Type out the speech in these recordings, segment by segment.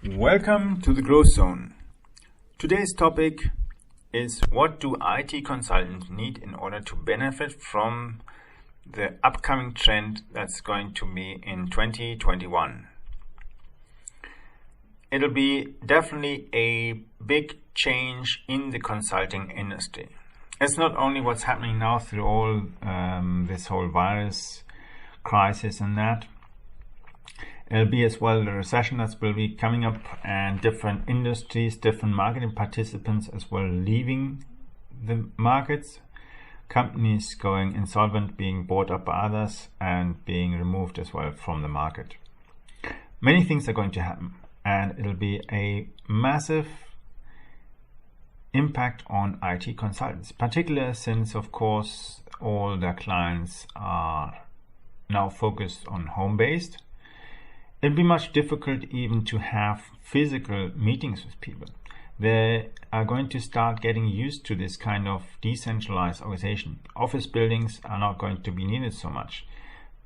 Welcome to the Growth Zone. Today's topic is, what do IT consultants need in order to benefit from the upcoming trend that's going to be in 2021? It'll be definitely a big change in the consulting industry. It's not only what's happening now through all this whole virus crisis and that. It'll be as well the recession that will be coming up, and different industries, different marketing participants as well leaving the markets, companies going insolvent, being bought up by others, and being removed as well from the market. Many things are going to happen, and it'll be a massive impact on IT consultants, particularly since, of course, all their clients are now focused on home-based. It'll be much difficult even to have physical meetings with people. They are going to start getting used to this kind of decentralized organization. Office buildings are not going to be needed so much.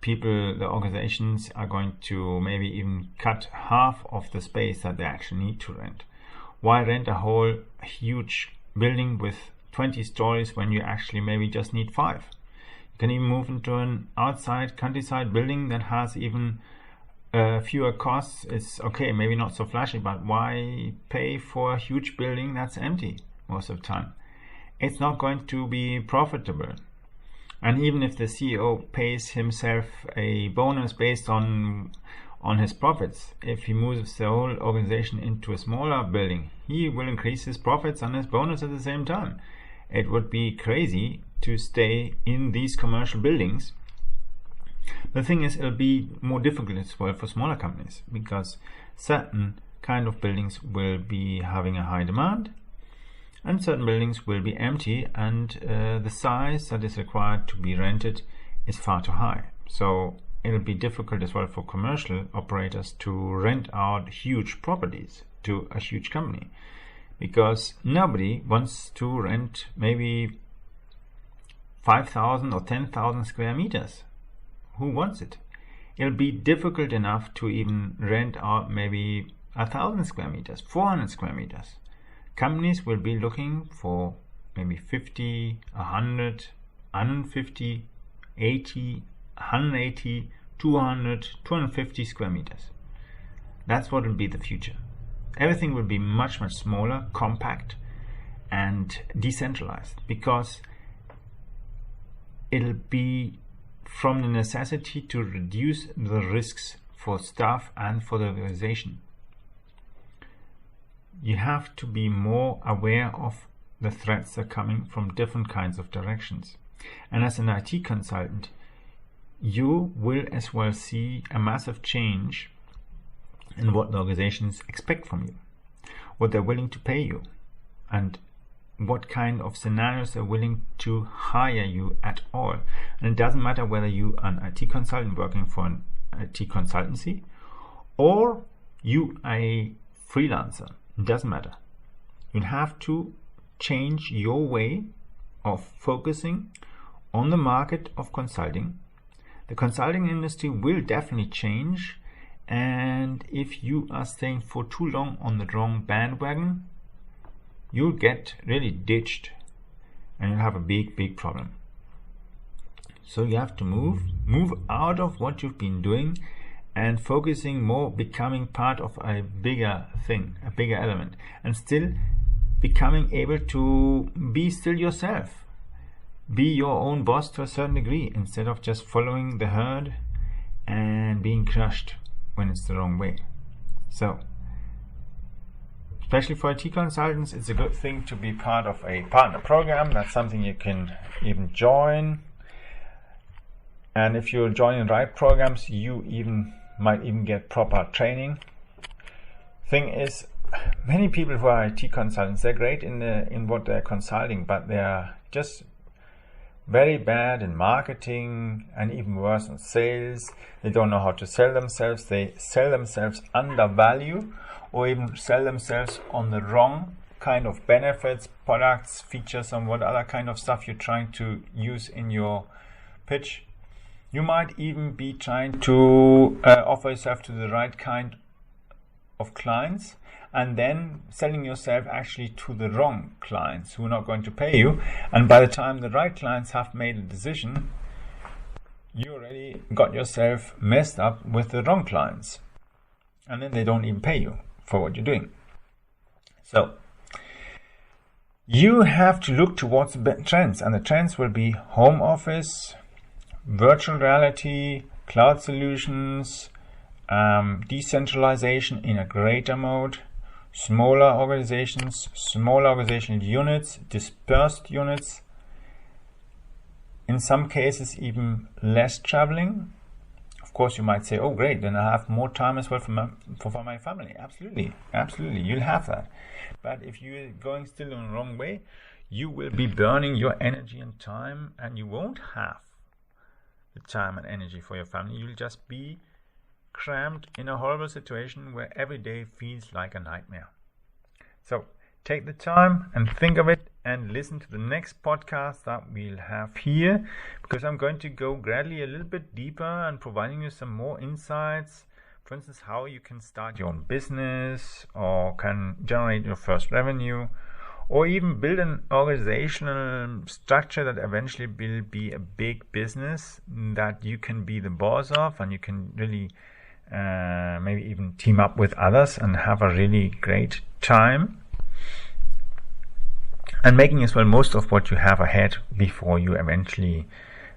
The organizations are going to maybe even cut half of the space that they actually need to rent. Why rent a whole huge building with 20 stories when you actually maybe just need 5? You can even move into an outside countryside building that has even fewer costs. It's okay, maybe not so flashy, but why pay for a huge building that's empty most of the time? It's not going to be profitable. And even if the CEO pays himself a bonus based on his profits, if he moves the whole organization into a smaller building, he will increase his profits and his bonus at the same time. It would be crazy to stay in these commercial buildings. The thing is, it'll be more difficult as well for smaller companies, because certain kind of buildings will be having a high demand and certain buildings will be empty, and the size that is required to be rented is far too high. So it'll be difficult as well for commercial operators to rent out huge properties to a huge company, because nobody wants to rent maybe 5,000 or 10,000 square meters. Who wants it? It'll be difficult enough to even rent out maybe 1,000 square meters, 400 square meters. Companies will be looking for maybe 50, 100, 150, 80, 180, 200, 250 square meters. That's what will be the future. Everything will be much, much smaller, compact, and decentralized, because it'll be from the necessity to reduce the risks for staff and for the organization. You have to be more aware of the threats that are coming from different kinds of directions. And as an IT consultant, you will as well see a massive change in what the organizations expect from you, what they're willing to pay you, and what kind of scenarios they're willing to hire you at all. And it doesn't matter whether you are an IT consultant working for an IT consultancy or you are a freelancer. It doesn't matter. You'll have to change your way of focusing on the market of consulting. The consulting industry will definitely change, and if you are staying for too long on the wrong bandwagon, you'll get really ditched and you'll have a big problem. So you have to move out of what you've been doing and focusing more, becoming part of a bigger thing, a bigger element, and still becoming able to be still yourself. Be your own boss to a certain degree, instead of just following the herd and being crushed when it's the wrong way. So, especially for IT consultants, it's a good thing to be part of a partner program. That's something you can even join. And if you're joining the right programs, you might even get proper training. Thing is, many people who are IT consultants, they're great in what they're consulting, but they're just very bad in marketing, and even worse in sales. They don't know how to sell themselves. They sell themselves under value, or even sell themselves on the wrong kind of benefits, products, features, and what other kind of stuff you're trying to use in your pitch. You might even be trying to offer yourself to the right kind of clients and then selling yourself actually to the wrong clients who are not going to pay you. And by the time the right clients have made a decision, you already got yourself messed up with the wrong clients. And then they don't even pay you for what you're doing. So you have to look towards the trends, and the trends will be home office, virtual reality, cloud solutions, decentralization in a greater mode, smaller organizational units, dispersed units, in some cases even less traveling. Of course, you might say, oh great, then I have more time as well for my family. Absolutely, you'll have that. But if you're going still in the wrong way, you will be burning your energy and time, and you won't have the time and energy for your family. You'll just be crammed in a horrible situation where every day feels like a nightmare. So take the time and think of it, and listen to the next podcast that we'll have here, because I'm going to go gradually a little bit deeper and providing you some more insights. For instance, how you can start your own business or can generate your first revenue, or even build an organizational structure that eventually will be a big business that you can be the boss of, and you can really maybe even team up with others and have a really great time, and making as well most of what you have ahead before you eventually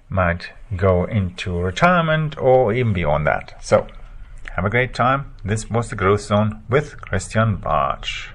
might go into retirement or even beyond that. So have a great time. This was the Growth Zone with Christian Bartsch.